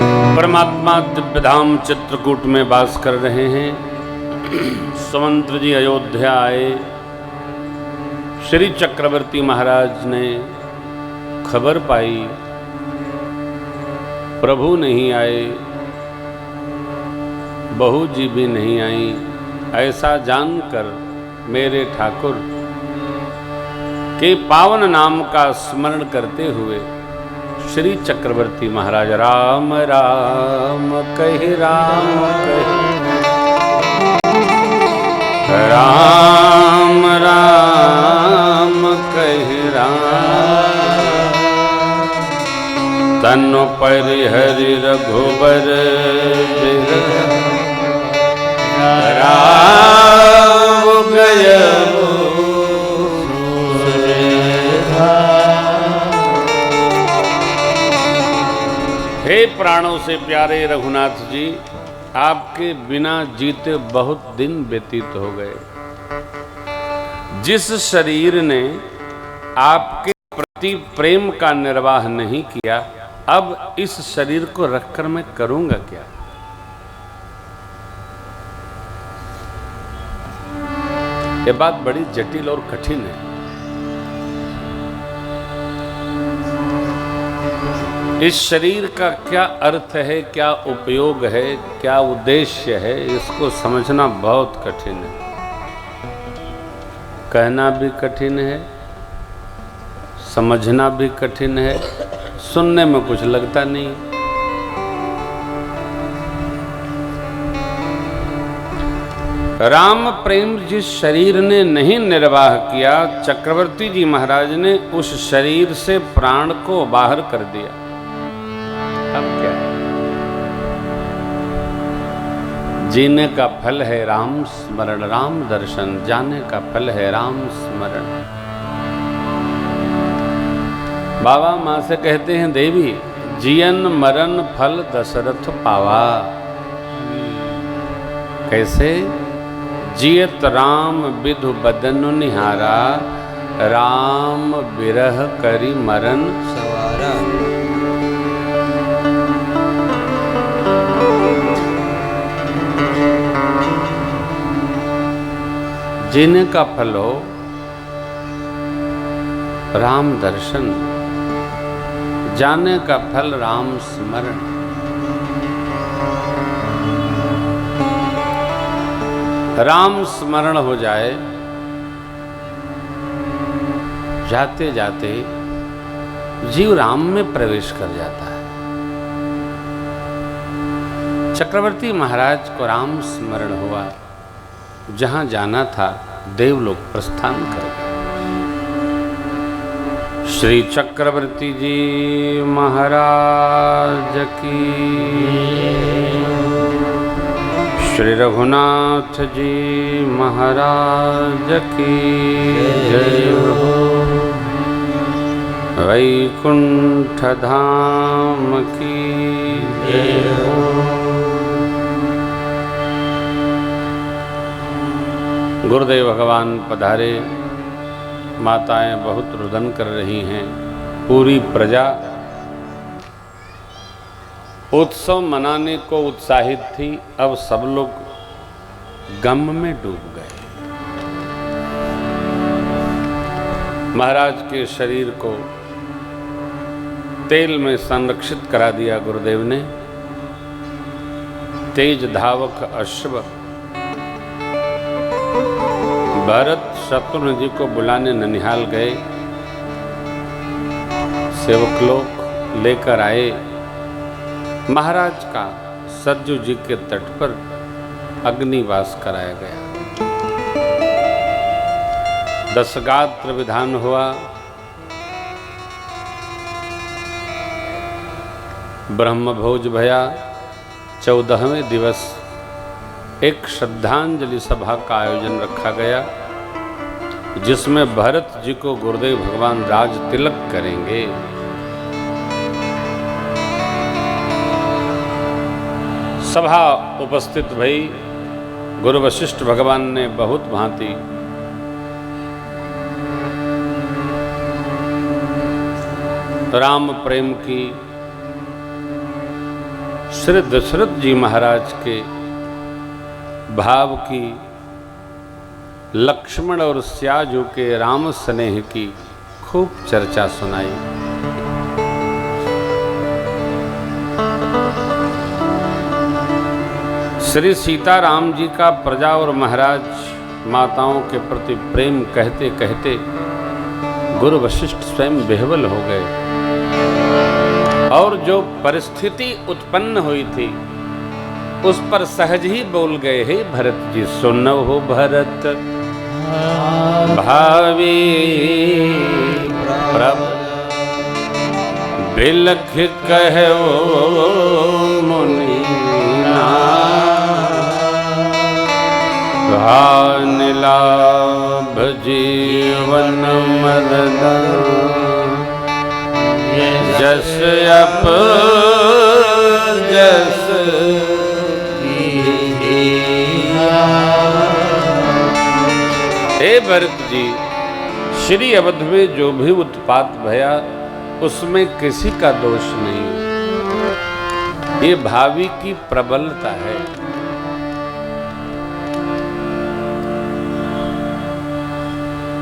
परमात्मा दिव्यधाम चित्रकूट में वास कर रहे हैं। सुमंत्र जी अयोध्या आए। श्री चक्रवर्ती महाराज ने खबर पाई प्रभु नहीं आए, बहू जी भी नहीं आई। ऐसा जानकर मेरे ठाकुर के पावन नाम का स्मरण करते हुए श्री चक्रवर्ती महाराज राम राम कहि राम कहि राम राम कहि राम तनु परिहरि रघुबर राम गय हे प्राणों से प्यारे रघुनाथ जी, आपके बिना जीते बहुत दिन व्यतीत हो गए। जिस शरीर ने आपके प्रति प्रेम का निर्वाह नहीं किया, अब इस शरीर को रखकर मैं करूंगा क्या? यह बात बड़ी जटिल और कठिन है। इस शरीर का क्या अर्थ है, क्या उपयोग है, क्या उद्देश्य है, इसको समझना बहुत कठिन है। कहना भी कठिन है, समझना भी कठिन है, सुनने में कुछ लगता नहीं। राम प्रेम जिस शरीर ने नहीं निर्वाह किया, चक्रवर्ती जी महाराज ने उस शरीर से प्राण को बाहर कर दिया। अब क्या है? जीने का फल है राम स्मरण, राम दर्शन। जाने का फल है राम स्मरण। बाबा माँ से कहते हैं, देवी जियन मरण फल दशरथ पावा। कैसे? जियत राम विधु बदन निहारा, राम बिरह करी मरण सवारा। जीने का फल हो राम दर्शन, जाने का फल राम स्मरण। राम स्मरण हो जाए, जाते जाते जीव राम में प्रवेश कर जाता है। चक्रवर्ती महाराज को राम स्मरण हुआ। जहां जाना था देवलोक प्रस्थान कर गए। श्री चक्रवर्ती जी महाराज की, श्री रघुनाथ जी महाराज की जय हो। वैकुंठ धाम की जय हो। गुरुदेव भगवान पधारे। माताएं बहुत रुदन कर रही हैं। पूरी प्रजा उत्सव मनाने को उत्साहित थी। अब सब लोग गम में डूब गए। महाराज के शरीर को तेल में संरक्षित करा दिया गुरुदेव ने। तेज धावक अश्व भरत शत्रुघ्न जी को बुलाने ननिहाल गए। सेवक लोग लेकर आए। महाराज का सरजू जी के तट पर अग्निवास कराया गया। दशगात्र विधान हुआ। ब्रह्मभोज भया। 14वें दिवस एक श्रद्धांजलि सभा का आयोजन रखा गया, जिसमें भरत जी को गुरुदेव भगवान राज तिलक करेंगे। सभा उपस्थित भई। गुरु वशिष्ठ भगवान ने बहुत भांति राम प्रेम की श्री दशरथ जी महाराज के भाव की, लक्ष्मण और स्याजू के राम स्नेह की खूब चर्चा सुनाई। श्री सीताराम जी का प्रजा और महाराज माताओं के प्रति प्रेम कहते कहते गुरु वशिष्ठ स्वयं विह्वल हो गए और जो परिस्थिति उत्पन्न हुई थी उस पर सहज ही बोल गए, हे भरत जी सुनो हो भरत भावी प्रभ बिलख कहो मुनि लाभ जीवन मरदा जस अप जस हे भरत जी, श्री अवध में जो भी उत्पात भया उसमें किसी का दोष नहीं, ये भावी की प्रबलता है।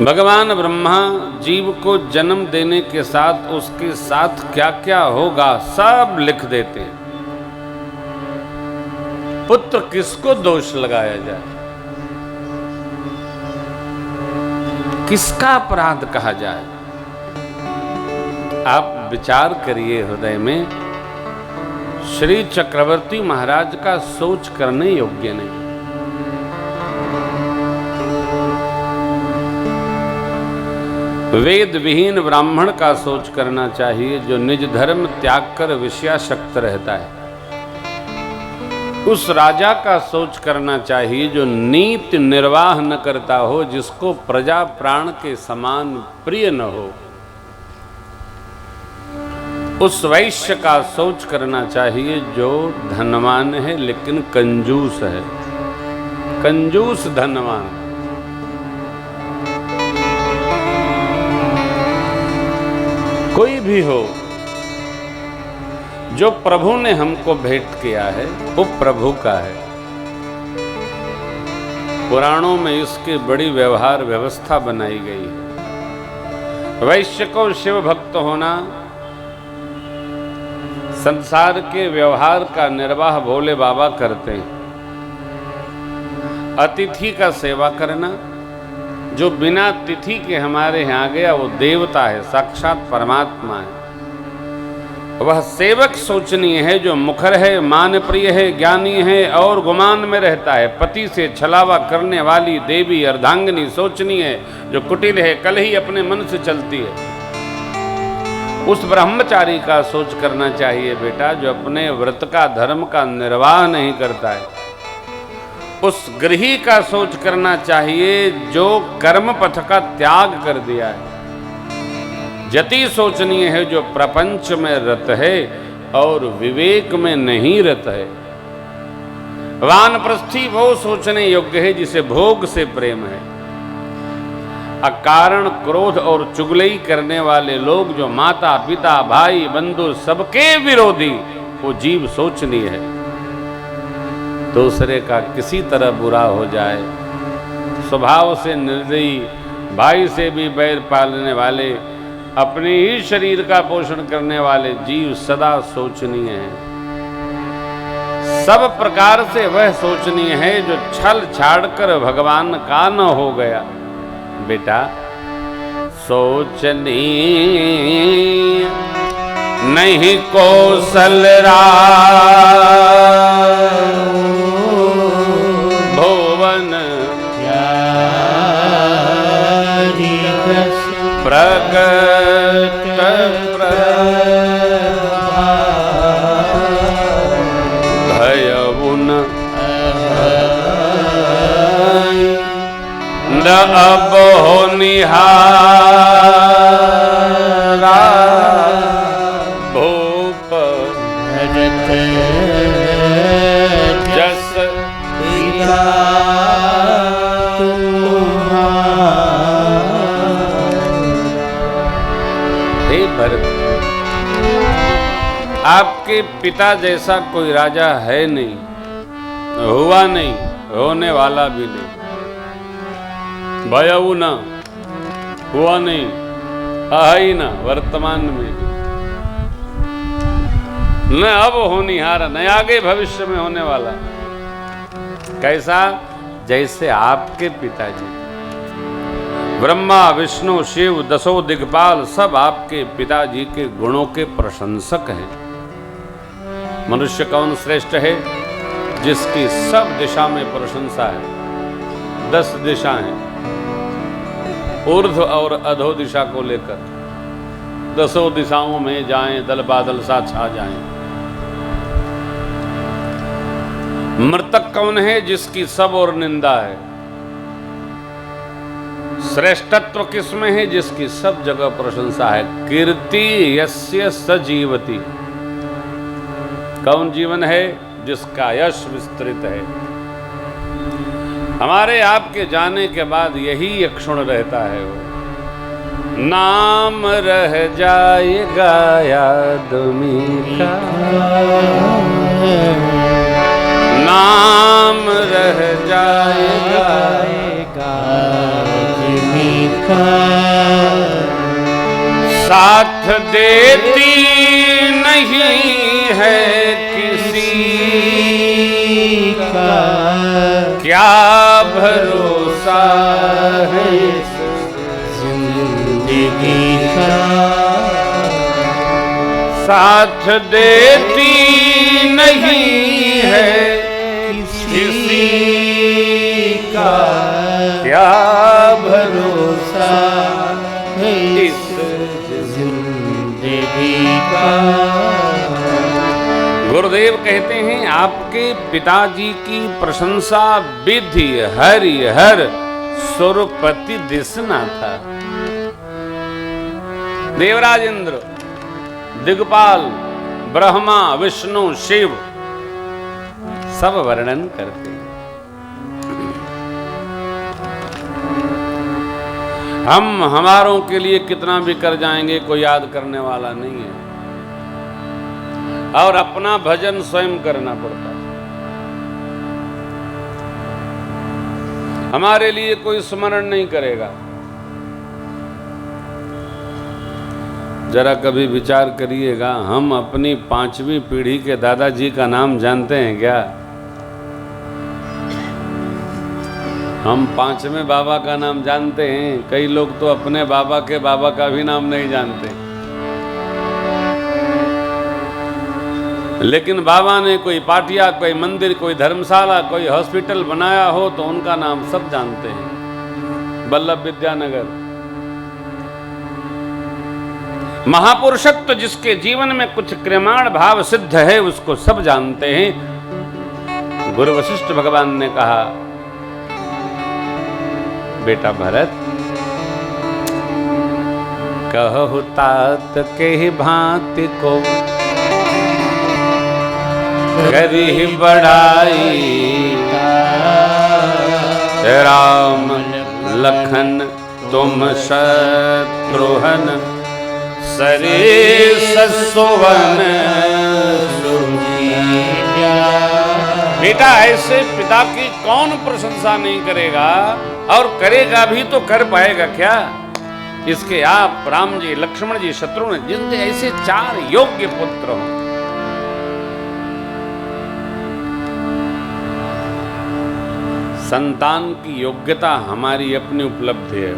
भगवान ब्रह्मा जीव को जन्म देने के साथ उसके साथ क्या क्या होगा सब लिख देते हैं। पुत्र किसको दोष लगाया जाए, किसका अपराध कहा जाए, आप विचार करिए हृदय में। श्री चक्रवर्ती महाराज का सोच करने योग्य नहीं। वेद विहीन ब्राह्मण का सोच करना चाहिए जो निज धर्म त्याग कर विषयाशक्त रहता है। उस राजा का सोच करना चाहिए जो नीति निर्वाह न करता हो, जिसको प्रजा प्राण के समान प्रिय न हो। उस वैश्य का सोच करना चाहिए जो धनवान है लेकिन कंजूस है, कंजूस धनवान। कोई भी हो, जो प्रभु ने हमको भेंट किया है वो प्रभु का है। पुराणों में इसकी बड़ी व्यवहार व्यवस्था बनाई गई है। वैश्य को शिव भक्त होना, संसार के व्यवहार का निर्वाह भोले बाबा करते हैं। अतिथि का सेवा करना, जो बिना तिथि के हमारे यहाँ आ गया वो देवता है, साक्षात परमात्मा है। वह सेवक सोचनीय है जो मुखर है, मान प्रिय है, ज्ञानी है और गुमान में रहता है। पति से छलावा करने वाली देवी अर्धांगिनी सोचनीय है जो कुटिल है, कल ही अपने मन से चलती है। उस ब्रह्मचारी का सोच करना चाहिए बेटा जो अपने व्रत का धर्म का निर्वाह नहीं करता है। उस गृही का सोच करना चाहिए जो कर्म पथ का त्याग कर दिया है। जति सोचनीय है जो प्रपंच में रत है और विवेक में नहीं रत है। वानप्रस्थी वो सोचने योग्य है जिसे भोग से प्रेम है। अकारण क्रोध और चुगली करने वाले लोग जो माता पिता भाई बंधु सबके विरोधी, वो जीव सोचनीय है। दूसरे का किसी तरह बुरा हो जाए, स्वभाव से निर्दयी, भाई से भी बैर पालने वाले, अपने ही शरीर का पोषण करने वाले जीव सदा सोचनीय है। सब प्रकार से वह सोचनीय है जो छल छाड़कर भगवान का न हो गया। बेटा सोचनीय नहीं कौशल भुवन प्रगट भयउन न अब हो निहारा भूप जस हे भरत, आपके आपके पिता जैसा कोई राजा है नहीं, हुआ नहीं, होने वाला भी नहीं, भयऊ न, हुआ नहीं, ही न वर्तमान में भी, न अब होनिहार, न आगे भविष्य में होने वाला। कैसा? जैसे आपके पिताजी ब्रह्मा विष्णु शिव दसों दिग्पाल सब आपके पिताजी के गुणों के प्रशंसक हैं। मनुष्य कौन श्रेष्ठ है? जिसकी सब दिशा में प्रशंसा है। 10 दिशा हैं ऊर्ध्व और अधो दिशा को लेकर, 10 दिशाओं में जाएं, दल बादल सा छा जाएं। मृतक कौन है? जिसकी सब और निंदा है। श्रेष्ठत्व किसमें है? जिसकी सब जगह प्रशंसा है। कीर्ति यस्य सजीवति। कौन जीवन है? जिसका यश विस्तृत है। हमारे आपके जाने के बाद यही एक क्षण रहता है, वो नाम रह जाएगा याद मीठा, नाम रह जाएगा मीठा, साथ देती नहीं है किसी का, क्या भरोसा है जिंदगी का, साथ देती नहीं है किसी का, क्या भरोसा है इस जिंदगी का। गुरुदेव कहते हैं आपके पिताजी की प्रशंसा विधि हरि हर सुरपति दिसना था। देवराज इंद्र, दिग्पाल, ब्रह्मा विष्णु शिव सब वर्णन करते हैं। हम हमारों के लिए कितना भी कर जाएंगे, कोई याद करने वाला नहीं है, और अपना भजन स्वयं करना पड़ता है। हमारे लिए कोई स्मरण नहीं करेगा। जरा कभी विचार करिएगा, हम अपनी 5वीं पीढ़ी के दादाजी का नाम जानते हैं क्या? हम 5वें बाबा का नाम जानते हैं। कई लोग तो अपने बाबा के बाबा का भी नाम नहीं जानते। लेकिन बाबा ने कोई पाटिया, कोई मंदिर, कोई धर्मशाला, कोई हॉस्पिटल बनाया हो तो उनका नाम सब जानते हैं। वल्लभ विद्यानगर। महापुरुषत्व जिसके जीवन में कुछ क्रियमाण भाव सिद्ध है उसको सब जानते हैं। गुरु वशिष्ठ भगवान ने कहा, बेटा भरत, कहु तात के भांति को करी बढ़ाई, राम लखन तुम शत्रुघ्न सरेस सुवन बेटा, ऐसे पिता की कौन प्रशंसा नहीं करेगा, और करेगा भी तो कर पाएगा क्या? इसके आप राम जी, लक्ष्मण जी, शत्रुघ्न, जिनके ऐसे 4 योग्य पुत्र हों। संतान की योग्यता हमारी अपनी उपलब्धि है।